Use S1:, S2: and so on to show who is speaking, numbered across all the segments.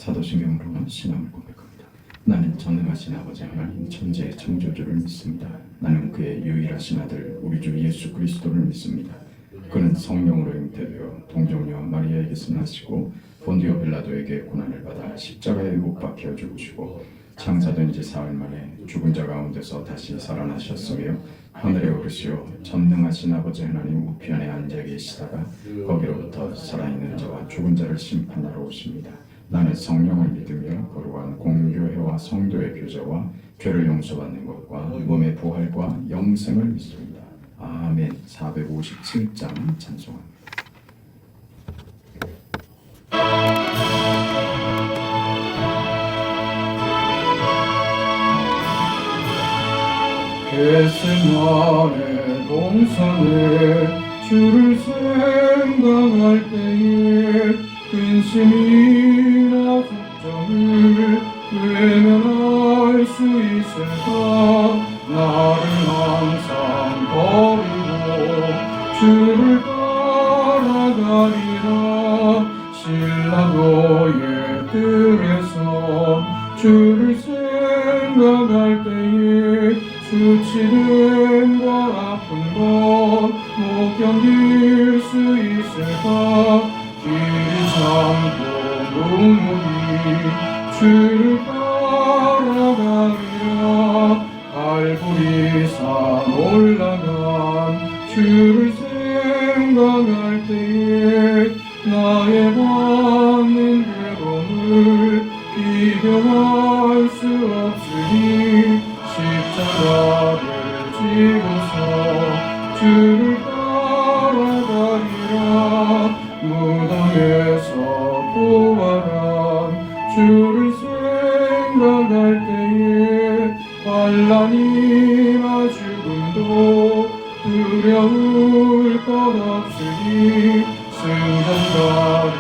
S1: 사도신경으로 신앙을 고백합니다. 나는 전능하신 아버지 하나님 천지의 창조주를 믿습니다. 나는 그의 유일하신 아들 우리 주 예수 그리스도를 믿습니다. 그는 성령으로 잉태되어 동정녀 마리아에게서 나시고 본디오 빌라도에게 고난을 받아 십자가에 못 박혀 죽으시고 창사된 지 사흘 만에 죽은 자 가운데서 다시 살아나셨으며 하늘에 오르시어 전능하신 아버지 하나님 우편에 앉아 계시다가 거기로부터 살아있는 자와 죽은 자를 심판하러 오십니다. 나는 성령을 믿으며 거룩한 공교회와 성도의 교제와 죄를 용서받는 것과 몸의 부활과 영생을 믿습니다. 아멘. 457장 찬송합니다. 겟세마네 동산에 주를 생각할 때에 근심이나 걱정을 외면할 수 있을까? 나를 항상 버리고 주를 따라가리라. 신라도의 뜰에서 주를 생각할 때에 수치됨과 아픈 것 못 견딜 수 있을까? 길이 참고 눈물이 주를 따라가리라. 갈보리산 올라간 주를 생각할 때에 나의 받는 괴로움을 비교할 수 없으니 십자가를 지고서 주를 따라가리라. 무덤에서 부활한 주를 생각할 때에 환난이나 죽음도 두려울 것 없으니 승전가를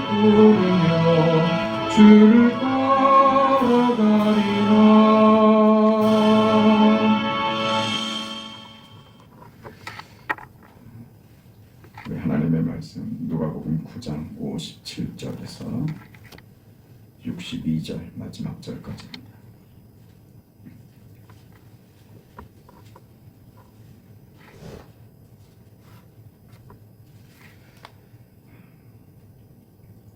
S1: 부르며 주를 따라가리라. 하나님의 말씀 누가복음 9장 57절에서 62절 마지막 절까지입니다.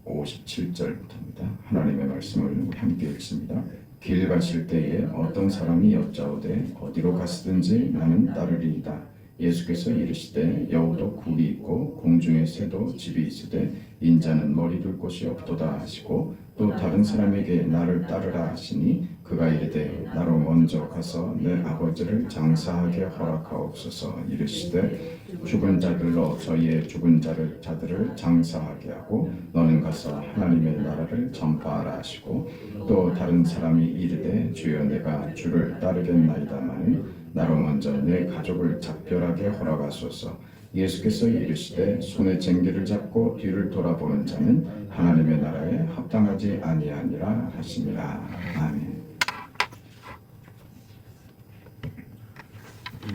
S1: (57절부터입니다) 하나님의 말씀을 함께 읽습니다. 길 가실 때에 어떤 사람이 여짜오되 어디로 가시든지 나는 따르리이다. 예수께서 이르시되 여우도 굴이 있고 공중의 새도 집이 있으되 인자는 머리 둘 곳이 없도다 하시고 또 다른 사람에게 나를 따르라 하시니 그가 이르되 나로 먼저 가서 내 아버지를 장사하게 허락하옵소서. 이르시되 죽은 자들로 저희의 죽은 자들을 장사하게 하고 너는 가서 하나님의 나라를 전파하라 하시고 또 다른 사람이 이르되 주여 내가 주를 따르겠나이다마는 나로 먼저 내 가족을 작별하게 허락하소서. 예수께서 이르시되 손에 쟁기를 잡고 뒤를 돌아보는 자는 하나님의 나라에 합당하지 아니하니라 하시니라. 아멘.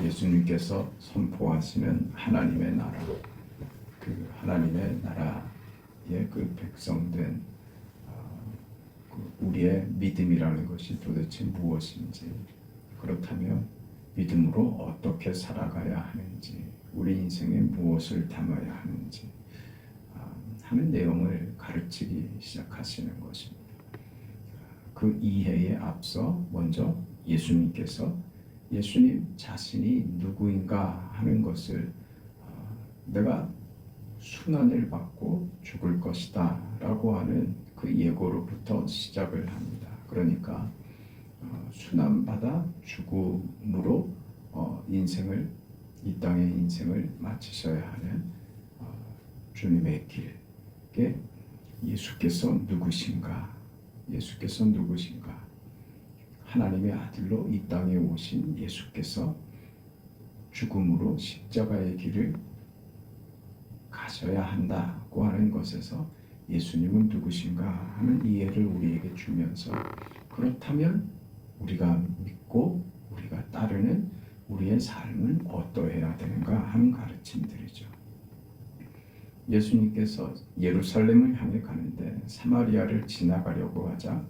S1: 예수님께서 선포하시는 하나님의 나라, 그 하나님의 나라의 그 백성된 우리의 믿음이라는 것이 도대체 무엇인지, 그렇다면 믿음으로 어떻게 살아가야 하는지, 우리 인생에 무엇을 담아야 하는지 하는 내용을 가르치기 시작하시는 것입니다. 그 이해에 앞서 먼저 예수님께서 예수님 자신이 누구인가 하는 것을 내가 순환을 받고 죽을 것이다 라고 하는 그 예고로부터 시작을 합니다. 그러니까 순환받아 죽음으로 인생을, 이 땅의 인생을 마치셔야 하는 주님의 길에 예수께서 누구신가? 예수께서 누구신가? 하나님의 아들로 이 땅에 오신 예수께서 죽음으로 십자가의 길을 가셔야 한다고 하는 것에서 예수님은 누구신가 하는 이해를 우리에게 주면서, 그렇다면 우리가 믿고 우리가 따르는 우리의 삶은 어떠해야 되는가 하는 가르침들이죠. 예수님께서 예루살렘을 향해 가는데 사마리아를 지나가려고 하자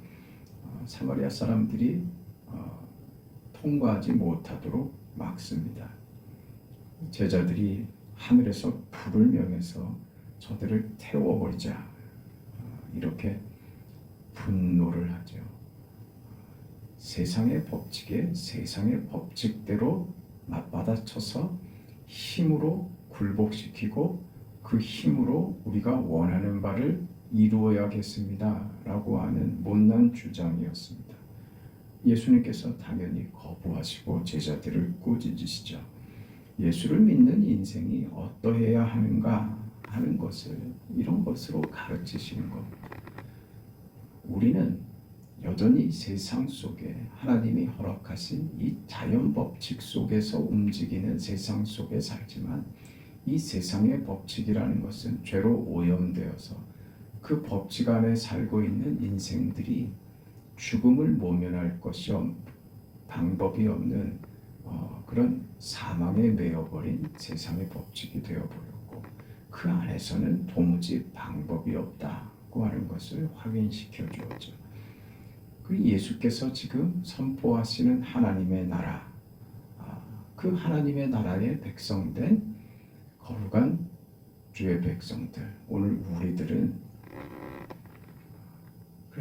S1: 사마리아 사람들이 통과하지 못하도록 막습니다. 제자들이 하늘에서 불을 명해서 저들을 태워버리자 이렇게 분노를 하죠. 세상의 법칙에 세상의 법칙대로 맞받아쳐서 힘으로 굴복시키고 그 힘으로 우리가 원하는 바를 이루어야겠습니다 라고 하는 못난 주장이었습니다. 예수님께서 당연히 거부하시고 제자들을 꾸짖으시죠. 예수를 믿는 인생이 어떠해야 하는가 하는 것을 이런 것으로 가르치시는 겁니다. 우리는 여전히 세상 속에 하나님이 허락하신 이 자연 법칙 속에서 움직이는 세상 속에 살지만 이 세상의 법칙이라는 것은 죄로 오염되어서 그 법칙 안에 살고 있는 인생들이 죽음을 모면할 것이 방법이 없는 그런 사망에 매여버린 세상의 법칙이 되어버렸고 그 안에서는 도무지 방법이 없다고 하는 것을 확인시켜 주었죠. 그 예수께서 지금 선포하시는 하나님의 나라, 그 하나님의 나라의 백성된 거룩한 주의 백성들, 오늘 우리들은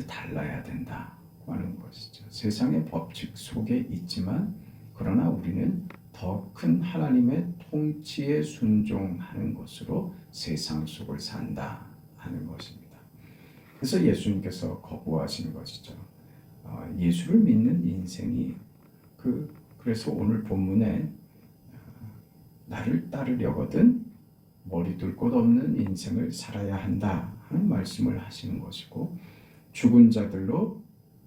S1: 달라야 된다고 하는 것이죠. 세상의 법칙 속에 있지만 그러나 우리는 더 큰 하나님의 통치에 순종하는 것으로 세상 속을 산다 하는 것입니다. 그래서 예수님께서 거부하시는 것이죠. 예수를 믿는 인생이 그래서 오늘 본문에 나를 따르려거든 머리 둘 곳 없는 인생을 살아야 한다 하는 말씀을 하시는 것이고 죽은 자들로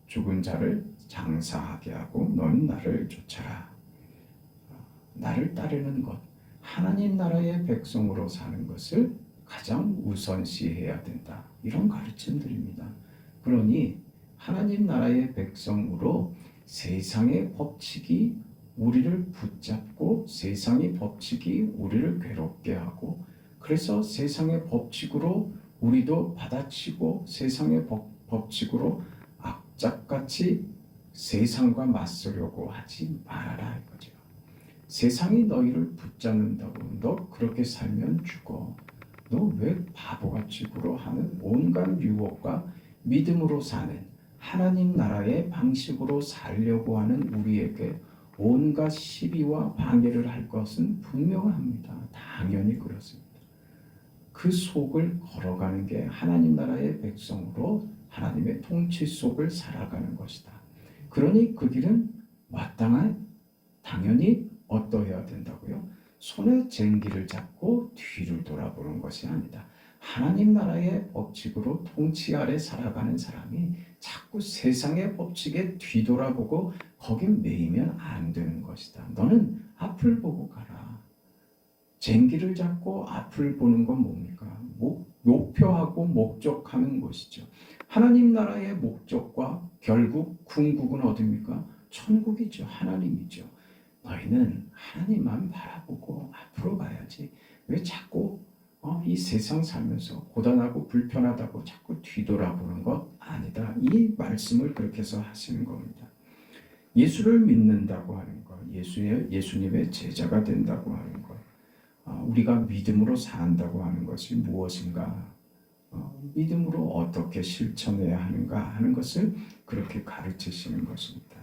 S1: 죽은 자를 장사하게 하고 너는 나를 쫓아라. 나를 따르는 것, 하나님 나라의 백성으로 사는 것을 가장 우선시해야 된다. 이런 가르침들입니다. 그러니 하나님 나라의 백성으로 세상의 법칙이 우리를 붙잡고 세상의 법칙이 우리를 괴롭게 하고 그래서 세상의 법칙으로 우리도 받아치고 세상의 법칙으로 악착같이 세상과 맞서려고 하지 말아라 이거죠. 세상이 너희를 붙잡는다고 너 그렇게 살면 죽어. 너 왜 바보같이 굴어하는 온갖 유혹과 믿음으로 사는 하나님 나라의 방식으로 살려고 하는 우리에게 온갖 시비와 방해를 할 것은 분명합니다. 당연히 그렇습니다. 그 속을 걸어가는 게 하나님 나라의 백성으로 하나님의 통치 속을 살아가는 것이다. 그러니 그 길은 마땅한 당연히 어떠해야 된다고요? 손에 쟁기를 잡고 뒤를 돌아보는 것이 아니다. 하나님 나라의 법칙으로 통치 아래 살아가는 사람이 자꾸 세상의 법칙에 뒤돌아보고 거기 매이면 안 되는 것이다. 너는 앞을 보고 가라. 쟁기를 잡고 앞을 보는 건 뭡니까? 목표하고 목적하는 것이죠. 하나님 나라의 목적과 결국 궁극은 어디입니까? 천국이죠. 하나님이죠. 너희는 하나님만 바라보고 앞으로 가야지. 왜 자꾸 이 세상 살면서 고단하고 불편하다고 자꾸 뒤돌아보는 것 아니다. 이 말씀을 그렇게 해서 하시는 겁니다. 예수를 믿는다고 하는 것, 예수님의 제자가 된다고 하는 것, 우리가 믿음으로 산다고 하는 것이 무엇인가? 믿음으로 어떻게 실천해야 하는가 하는 것을 그렇게 가르치시는 것입니다.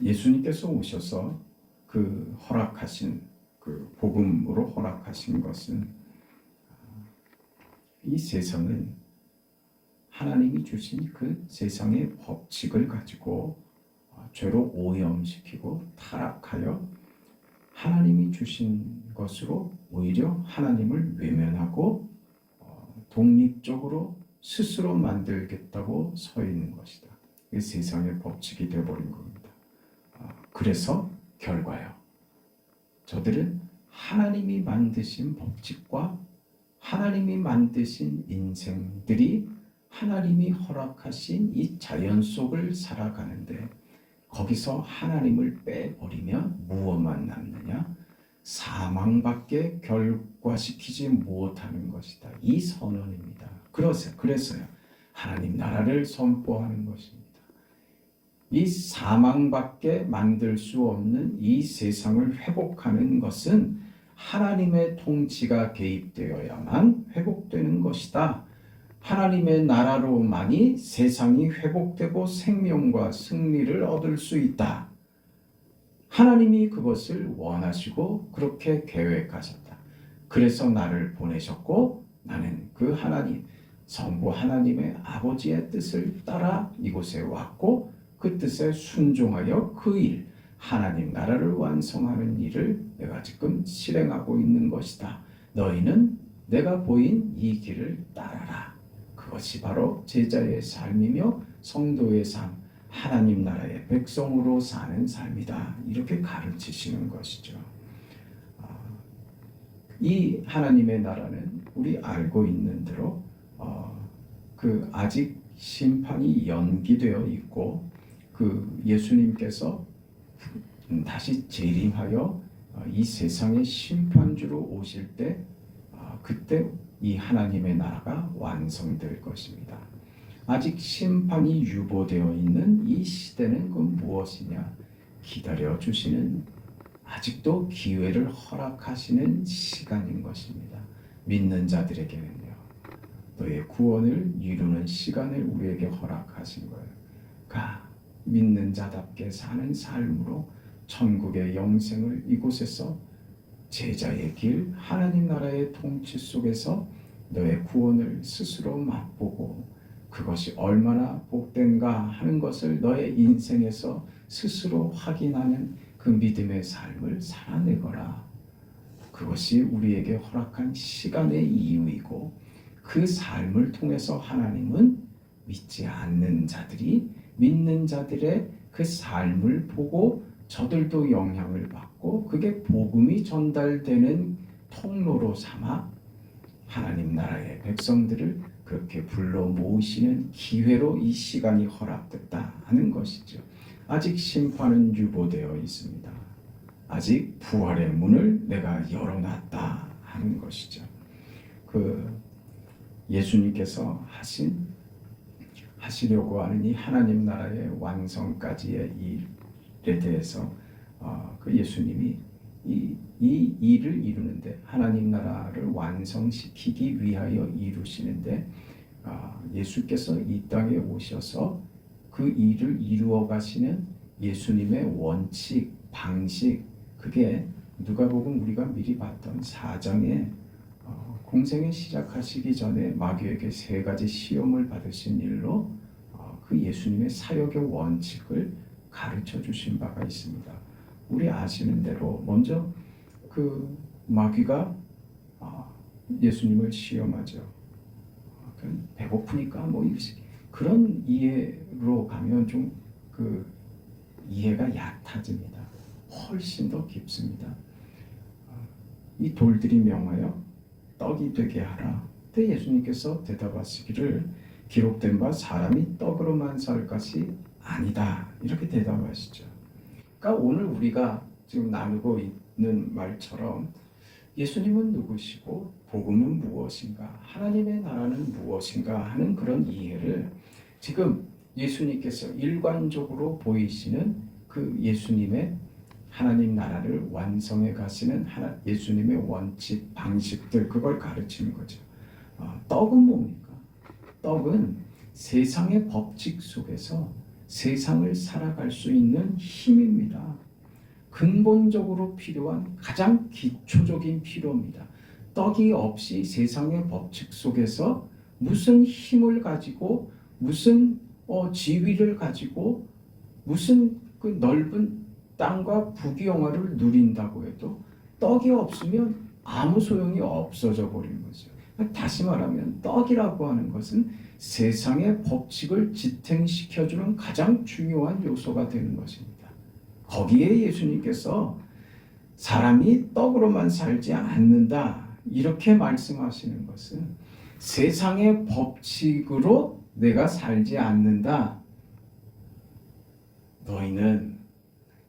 S1: 예수님께서 오셔서 그 허락하신 그 복음으로 허락하신 것은 이 세상은 하나님이 주신 그 세상의 법칙을 가지고 죄로 오염시키고 타락하여 하나님이 주신 것으로 오히려 하나님을 외면하고 독립적으로 스스로 만들겠다고 서 있는 것이다. 이 세상의 법칙이 되어버린 겁니다. 그래서 결과요. 저들은 하나님이 만드신 법칙과 하나님이 만드신 인생들이 하나님이 허락하신 이 자연 속을 살아가는데 거기서 하나님을 빼버리면 무엇만 남느냐? 사망밖에 결과시키지 못하는 것이다. 이 선언입니다. 그래서요. 하나님 나라를 선포하는 것입니다. 이 사망밖에 만들 수 없는 이 세상을 회복하는 것은 하나님의 통치가 개입되어야만 회복되는 것이다. 하나님의 나라로만이 세상이 회복되고 생명과 승리를 얻을 수 있다. 하나님이 그것을 원하시고 그렇게 계획하셨다. 그래서 나를 보내셨고 나는 그 하나님, 성부 하나님의 아버지의 뜻을 따라 이곳에 왔고 그 뜻에 순종하여 그 일, 하나님 나라를 완성하는 일을 내가 지금 실행하고 있는 것이다. 너희는 내가 보인 이 길을 따라라. 그것이 바로 제자의 삶이며 성도의 삶, 하나님 나라의 백성으로 사는 삶이다. 이렇게 가르치시는 것이죠. 이 하나님의 나라는 우리 알고 있는 대로 아직 심판이 연기되어 있고 예수님께서 다시 재림하여 이 세상의 심판주로 오실 때 그때 이 하나님의 나라가 완성될 것입니다. 아직 심판이 유보되어 있는 이 시대는 그 무엇이냐? 기다려주시는 아직도 기회를 허락하시는 시간인 것입니다. 믿는 자들에게는요. 너의 구원을 이루는 시간을 우리에게 허락하신 거예요. 믿는 자답게 사는 삶으로 천국의 영생을 이곳에서 제자의 길, 하나님 나라의 통치 속에서 너의 구원을 스스로 맛보고 그것이 얼마나 복된가 하는 것을 너의 인생에서 스스로 확인하는 그 믿음의 삶을 살아내거라. 그것이 우리에게 허락한 시간의 이유이고 그 삶을 통해서 하나님은 믿지 않는 자들이 믿는 자들의 그 삶을 보고 저들도 영향을 받고 그게 복음이 전달되는 통로로 삼아 하나님 나라의 백성들을 그렇게 불러 모으시는 기회로 이 시간이 허락됐다 하는 것이죠. 아직 심판은 유보되어 있습니다. 아직 부활의 문을 내가 열어놨다 하는 것이죠. 예수님께서 하시려고 하는 이 하나님 나라의 완성까지의 일에 대해서 예수님이 이 일을 이루는데 하나님 나라를 완성시키기 위하여 이루시는데 예수께서 이 땅에 오셔서 그 일을 이루어 가시는 예수님의 원칙, 방식, 그게 누가복음 우리가 미리 봤던 4장에 공생을 시작하시기 전에 마귀에게 3가지 시험을 받으신 일로 그 예수님의 사역의 원칙을 가르쳐 주신 바가 있습니다. 우리 아시는 대로 먼저 마귀가 예수님을 시험하죠. 배고프니까 그런 이해로 가면 좀 이해가 얕아집니다. 훨씬 더 깊습니다. 이 돌들이 명하여 떡이 되게 하라. 그때 예수님께서 대답하시기를 기록된 바 사람이 떡으로만 살 것이 아니다. 이렇게 대답하시죠. 그러니까 오늘 우리가 지금 나누고 있는 말처럼 예수님은 누구시고 복음은 무엇인가, 하나님의 나라는 무엇인가 하는 그런 이해를 지금 예수님께서 일관적으로 보이시는 그 예수님의 하나님 나라를 완성해 가시는 예수님의 원칙, 방식들, 그걸 가르치는 거죠. 떡은 뭡니까? 떡은 세상의 법칙 속에서 세상을 살아갈 수 있는 힘입니다. 근본적으로 필요한 가장 기초적인 필요입니다. 떡이 없이 세상의 법칙 속에서 무슨 힘을 가지고 무슨 지위를 가지고 무슨 넓은 땅과 부귀영화를 누린다고 해도 떡이 없으면 아무 소용이 없어져 버리는 거죠. 다시 말하면 떡이라고 하는 것은 세상의 법칙을 지탱시켜주는 가장 중요한 요소가 되는 것입니다. 거기에 예수님께서 사람이 떡으로만 살지 않는다 이렇게 말씀하시는 것은 세상의 법칙으로 내가 살지 않는다. 너희는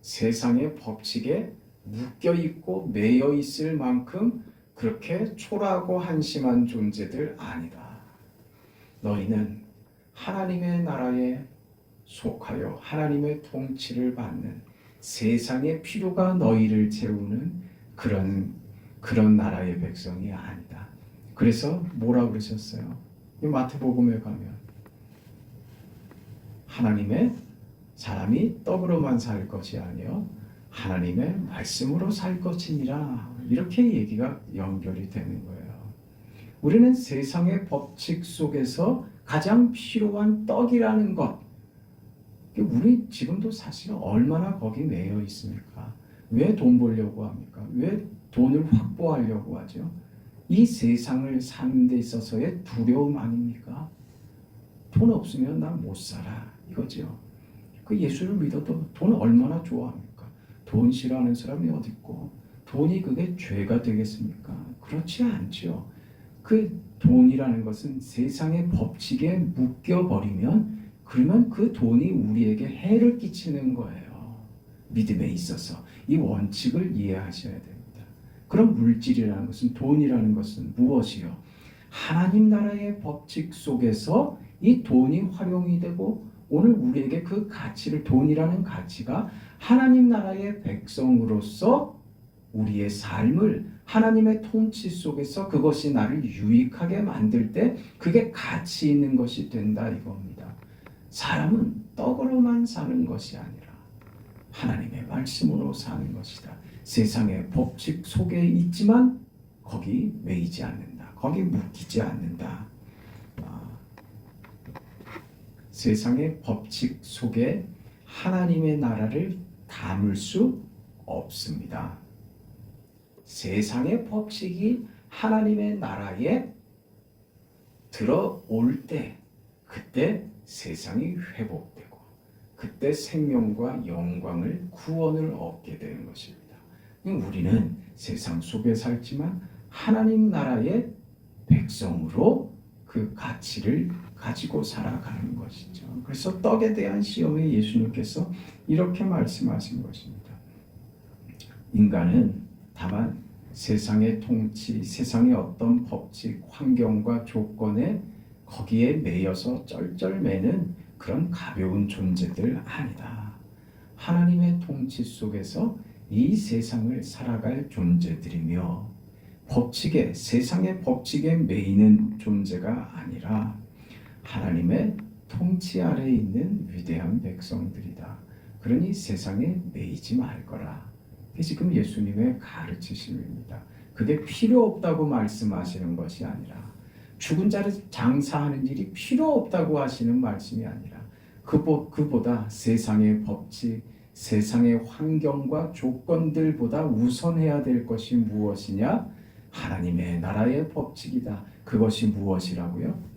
S1: 세상의 법칙에 묶여 있고 매여 있을 만큼 그렇게 초라하고 한심한 존재들 아니다. 너희는 하나님의 나라에 속하여 하나님의 통치를 받는 세상의 필요가 너희를 채우는 그런 나라의 백성이 아니다. 그래서 뭐라 그러셨어요? 이 마태복음에 가면 하나님의 사람이 떡으로만 살 것이 아니요 하나님의 말씀으로 살 것이니라. 이렇게 얘기가 연결이 되는 거예요. 우리는 세상의 법칙 속에서 가장 필요한 떡이라는 것, 우리 지금도 사실 얼마나 거기 매여 있습니까? 왜 돈 벌려고 합니까? 왜 돈을 확보하려고 하죠? 이 세상을 사는 데 있어서의 두려움 아닙니까? 돈 없으면 난 못 살아 이거죠. 그 예수를 믿어도 돈 얼마나 좋아합니까? 돈 싫어하는 사람이 어디 있고 돈이 그게 죄가 되겠습니까? 그렇지 않죠. 그 돈이라는 것은 세상의 법칙에 묶여버리면 그러면 그 돈이 우리에게 해를 끼치는 거예요. 믿음에 있어서 이 원칙을 이해하셔야 됩니다. 그럼 물질이라는 것은 돈이라는 것은 무엇이요? 하나님 나라의 법칙 속에서 이 돈이 활용이 되고 오늘 우리에게 그 가치를 돈이라는 가치가 하나님 나라의 백성으로서 우리의 삶을 하나님의 통치 속에서 그것이 나를 유익하게 만들 때 그게 가치 있는 것이 된다 이겁니다. 사람은 떡으로만 사는 것이 아니라 하나님의 말씀으로 사는 것이다. 세상의 법칙 속에 있지만 거기 매이지 않는다. 거기 묶이지 않는다. 세상의 법칙 속에 하나님의 나라를 담을 수 없습니다. 세상의 법칙이 하나님의 나라에 들어올 때 그때 세상이 회복되고 그때 생명과 영광을 구원을 얻게 되는 것입니다. 우리는 세상 속에 살지만 하나님 나라의 백성으로 그 가치를 가지고 살아가는 것이죠. 그래서 떡에 대한 시험에 예수님께서 이렇게 말씀하신 것입니다. 인간은 다만 세상의 통치, 세상의 어떤 법칙, 환경과 조건에 거기에 매여서 쩔쩔매는 그런 가벼운 존재들 아니다. 하나님의 통치 속에서 이 세상을 살아갈 존재들이며 법칙에, 세상의 법칙에 매이는 존재가 아니라 하나님의 통치 아래에 있는 위대한 백성들이다. 그러니 세상에 매이지 말거라. 그게 지금 예수님의 가르치심입니다. 그게 필요 없다고 말씀하시는 것이 아니라 죽은 자를 장사하는 일이 필요 없다고 하시는 말씀이 아니라 그보다 세상의 법칙, 세상의 환경과 조건들보다 우선해야 될 것이 무엇이냐? 하나님의 나라의 법칙이다. 그것이 무엇이라고요?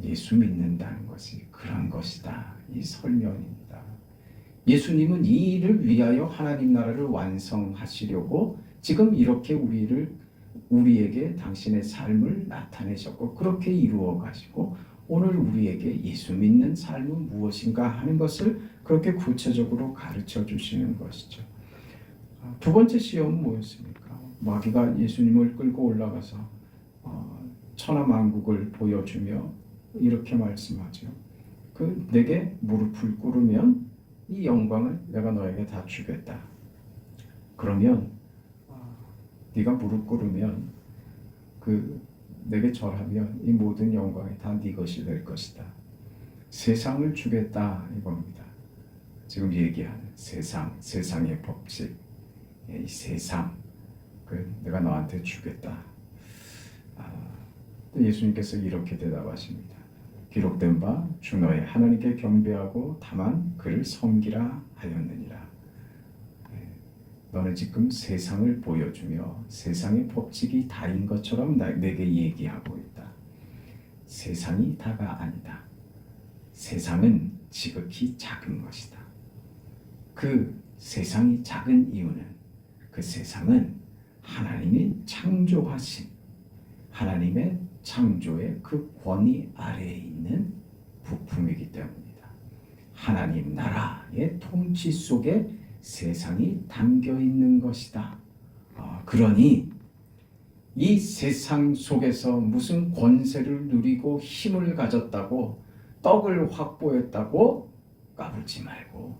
S1: 예수 믿는다는 것이 그런 것이다. 이 설명입니다. 예수님은 이 일을 위하여 하나님 나라를 완성하시려고 지금 이렇게 우리에게 당신의 삶을 나타내셨고 그렇게 이루어 가시고 오늘 우리에게 예수 믿는 삶은 무엇인가 하는 것을 그렇게 구체적으로 가르쳐 주시는 것이죠. 두 번째 시험은 뭐였습니까? 마귀가 예수님을 끌고 올라가서 천하만국을 보여주며 이렇게 말씀하죠. 내게 무릎을 꿇으면 이 영광을 내가 너에게 다 주겠다. 그러면 네가 무릎 꿇으면 내게 절하면 이 모든 영광이 다 네 것이 될 것이다. 세상을 주겠다 이겁니다. 지금 얘기하는 세상의 법칙, 이 세상, 내가 너한테 주겠다. 예수님께서 이렇게 대답하십니다. 기록된 바 주 너의 하나님께 경배하고 다만 그를 섬기라 하였느니라. 너는 지금 세상을 보여주며 세상의 법칙이 다인 것처럼 내게 얘기하고 있다. 세상이 다가 아니다. 세상은 지극히 작은 것이다. 그 세상이 작은 이유는 그 세상은 하나님이 창조하신 하나님의 창조의 그 권위 아래에 있는 부품이기 때문이다. 하나님 나라의 통치 속에 세상이 담겨 있는 것이다. 그러니 이 세상 속에서 무슨 권세를 누리고 힘을 가졌다고 떡을 확보했다고 까불지 말고,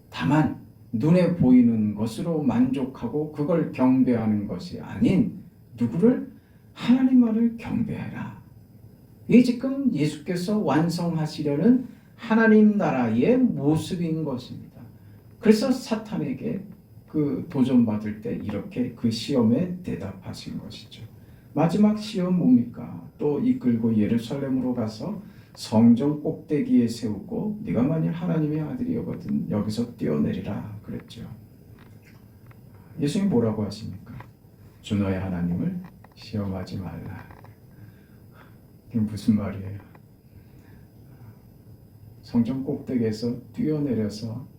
S1: 다만 눈에 보이는 것으로 만족하고 그걸 경배하는 것이 아닌 누구를? 하나님만을 경배해라. 이게 지금 예수께서 완성하시려는 하나님 나라의 모습인 것입니다. 그래서 사탄에게 그 도전받을 때 이렇게 그 시험에 대답하신 것이죠. 마지막 시험 뭡니까? 또 이끌고 예루살렘으로 가서 성전 꼭대기에 세우고 네가 만일 하나님의 아들이거든 여기서 뛰어내리라 그랬죠. 예수님 뭐라고 하십니까? 주 너의 하나님을 시험하지 말라. 이게 무슨 말이에요? 성전 꼭대기에서 뛰어내려서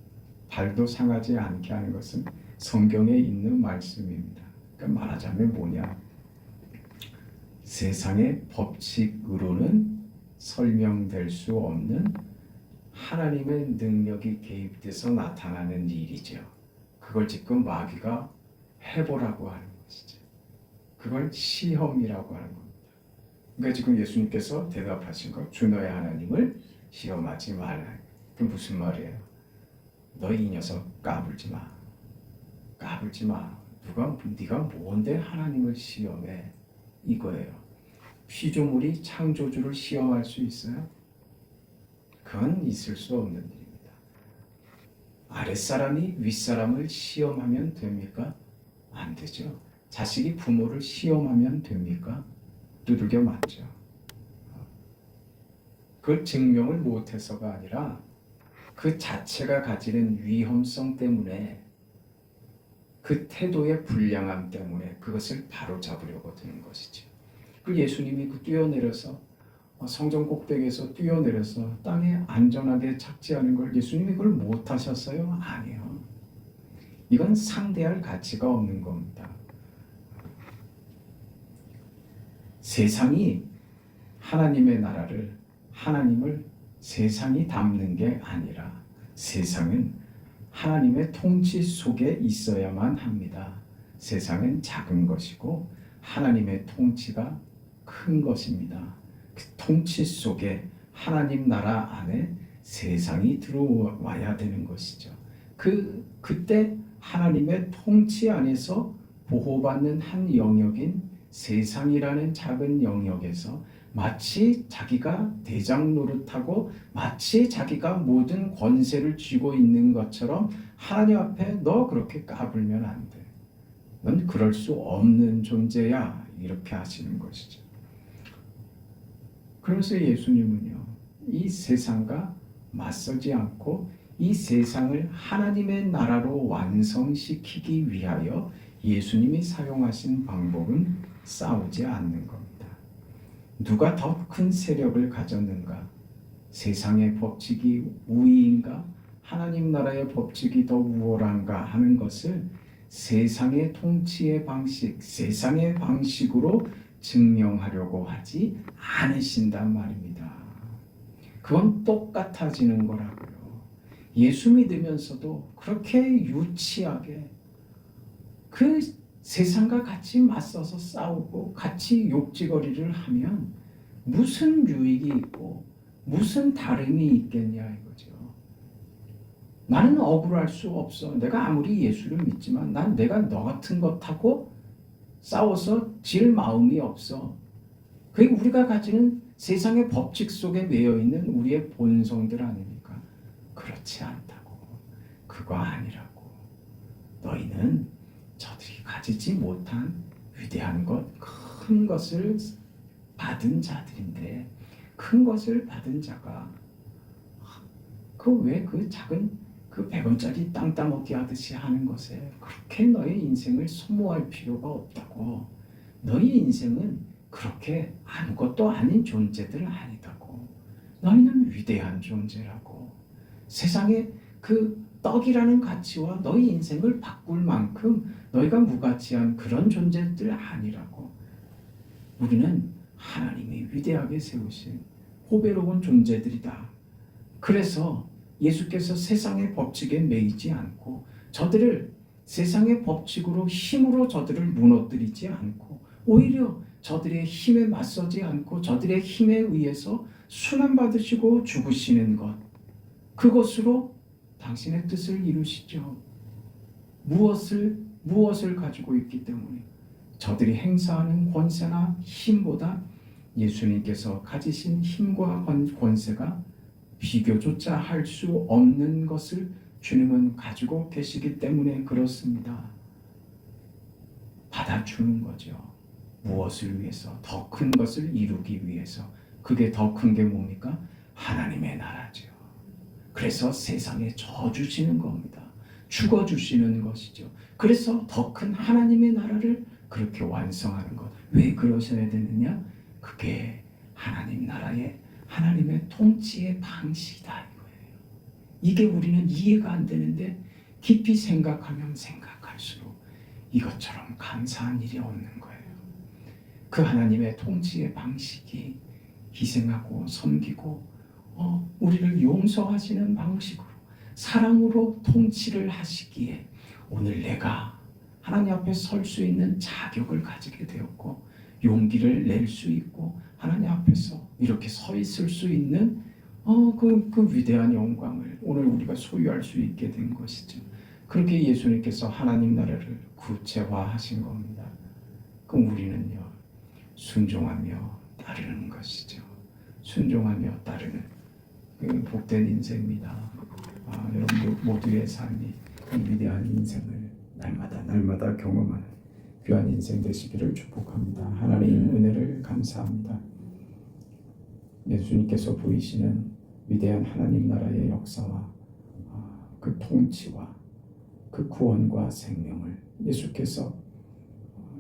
S1: 발도 상하지 않게 하는 것은 성경에 있는 말씀입니다. 그러니까 말하자면 뭐냐? 세상의 법칙으로는 설명될 수 없는 하나님의 능력이 개입돼서 나타나는 일이죠. 그걸 지금 마귀가 해보라고 하는 것이죠. 그걸 시험이라고 하는 겁니다. 그러니까 지금 예수님께서 대답하신 거, 주 너의 하나님을 시험하지 말라. 그게 무슨 말이에요? 너 이 녀석 까불지 마. 까불지 마. 네가 뭔데 하나님을 시험해? 이거예요. 피조물이 창조주를 시험할 수 있어요? 그건 있을 수 없는 일입니다. 아랫사람이 윗사람을 시험하면 됩니까? 안 되죠. 자식이 부모를 시험하면 됩니까? 두들겨 맞죠. 그걸 증명을 못해서가 아니라 그 자체가 가지는 위험성 때문에, 그 태도의 불량함 때문에 그것을 바로잡으려고 드는 것이죠. 그 예수님이 그 뛰어내려서 성전 꼭대기에서 뛰어내려서 땅에 안전하게 착지하는 걸 예수님이 그걸 못하셨어요? 아니요. 이건 상대할 가치가 없는 겁니다. 세상이 하나님의 나라를, 하나님을 세상이 담는 게 아니라 세상은 하나님의 통치 속에 있어야만 합니다. 세상은 작은 것이고 하나님의 통치가 큰 것입니다. 그 통치 속에 하나님 나라 안에 세상이 들어와야 되는 것이죠. 그때 하나님의 통치 안에서 보호받는 한 영역인 세상이라는 작은 영역에서 마치 자기가 대장 노릇하고 마치 자기가 모든 권세를 쥐고 있는 것처럼 하나님 앞에 너 그렇게 까불면 안 돼. 넌 그럴 수 없는 존재야. 이렇게 하시는 것이죠. 그래서 예수님은요, 이 세상과 맞서지 않고 이 세상을 하나님의 나라로 완성시키기 위하여 예수님이 사용하신 방법은 싸우지 않는 겁니다. 누가 더 큰 세력을 가졌는가? 세상의 법칙이 우위인가? 하나님 나라의 법칙이 더 우월한가 하는 것을 세상의 통치의 방식, 세상의 방식으로 증명하려고 하지 않으신단 말입니다. 그건 똑같아지는 거라고요. 예수 믿으면서도 그렇게 유치하게 그 세상과 같이 맞서서 싸우고 같이 욕지거리를 하면 무슨 유익이 있고 무슨 다름이 있겠냐 이거죠. 나는 억울할 수 없어. 내가 아무리 예수를 믿지만 난 내가 너 같은 것하고 싸워서 질 마음이 없어. 그게 우리가 가지는 세상의 법칙 속에 매여 있는 우리의 본성들 아닙니까? 그렇지 않다고. 그거 아니라고. 너희는 저들이 가지지 못한 위대한 것, 큰 것을 받은 자들인데, 큰 것을 받은 자가 왜 그 작은 그 100원짜리 땅 따먹기 하듯이 하는 것에 그렇게 너의 인생을 소모할 필요가 없다고. 너희 인생은 그렇게 아무것도 아닌 존재들 아니다고. 너희는 위대한 존재라고. 세상에 그 떡이라는 가치와 너희 인생을 바꿀 만큼 너희가 무가치한 그런 존재들 아니라고. 우리는 하나님이 위대하게 세우신 호배로운 존재들이다. 그래서 예수께서 세상의 법칙에 매이지 않고
S2: 저들을 세상의 법칙으로 힘으로 저들을 무너뜨리지 않고 오히려 저들의 힘에 맞서지 않고 저들의 힘에 의해서 순환받으시고 죽으시는 것, 그것으로 당신의 뜻을 이루시죠. 무엇을 가지고 있기 때문에 저들이 행사하는 권세나 힘보다 예수님께서 가지신 힘과 권세가 비교조차 할 수 없는 것을 주님은 가지고 계시기 때문에 그렇습니다. 받아주는 거죠. 무엇을 위해서? 더 큰 것을 이루기 위해서. 그게 더 큰 게 뭡니까? 하나님의 나라죠. 그래서 세상에 져주시는 겁니다. 죽어주시는 것이죠. 그래서 더 큰 하나님의 나라를 그렇게 완성하는 것. 왜 그러셔야 되느냐? 그게 하나님 나라의 하나님의 통치의 방식이다 이거예요. 이게 우리는 이해가 안 되는데 깊이 생각하면 생각할수록 이것처럼 감사한 일이 없는 거예요. 그 하나님의 통치의 방식이 희생하고 섬기고 우리를 용서하시는 방식으로 사랑으로 통치를 하시기에 오늘 내가 하나님 앞에 설 수 있는 자격을 가지게 되었고 용기를 낼 수 있고 하나님 앞에서 이렇게 서 있을 수 있는 그 위대한 영광을 오늘 우리가 소유할 수 있게 된 것이죠. 그렇게 예수님께서 하나님 나라를 구체화하신 겁니다. 그럼 우리는요 순종하며 따르는 것이죠. 순종하며 따르는 그 복된 인생입니다. 여러분 모두의 삶이 이 위대한 인생을 날마다 경험하는 귀한 인생 되시기를 축복합니다. 하나님 은혜를 감사합니다. 예수님께서 보이시는 위대한 하나님 나라의 역사와 그 통치와 그 구원과 생명을 예수께서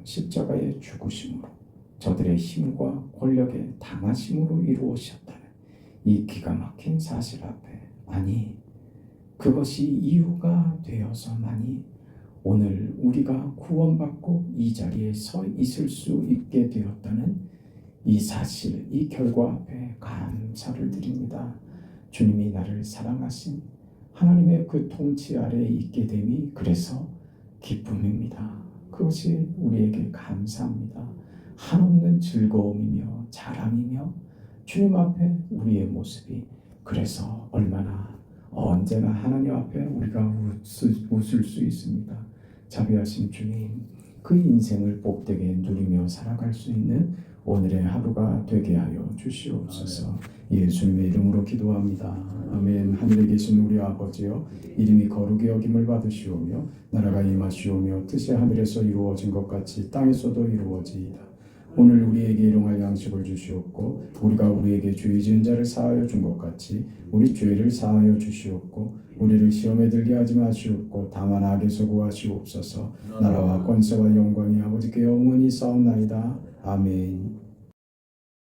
S2: 십자가의 죽으심으로 저들의 힘과 권력의 당하심으로 이루어졌다는 이 기가 막힌 사실 앞에 그것이 이유가 되어서만이 오늘 우리가 구원받고 이 자리에 서 있을 수 있게 되었다는 이 사실, 이 결과 앞에 감사를 드립니다. 주님이 나를 사랑하신 하나님의 그 통치 아래에 있게 됨이 그래서 기쁨입니다. 그것이 우리에게 감사합니다. 한없는 즐거움이며 자랑이며 주님 앞에 우리의 모습이 그래서 얼마나 언제나 하나님 앞에 우리가 웃을 수 있습니다. 자비하신 주님, 그 인생을 복되게 누리며 살아갈 수 있는 오늘의 하루가 되게 하여 주시옵소서. 예수님의 이름으로 기도합니다. 아멘. 하늘에 계신 우리 아버지여, 이름이 거룩히 여김을 받으시오며 나라가 임하시오며 뜻이 하늘에서 이루어진 것 같이 땅에서도 이루어지이다. 오늘 우리에게 일용할 양식을 주시옵고 우리가 우리에게 죄 지은 자를 사하여 준 것 같이 우리 죄를 사하여 주시옵고 우리를 시험에 들게 하지 마시옵고 다만 악에서 구하시옵소서. 나라와 권세와 영광이 아버지께 영원히 싸움나이다. 아멘.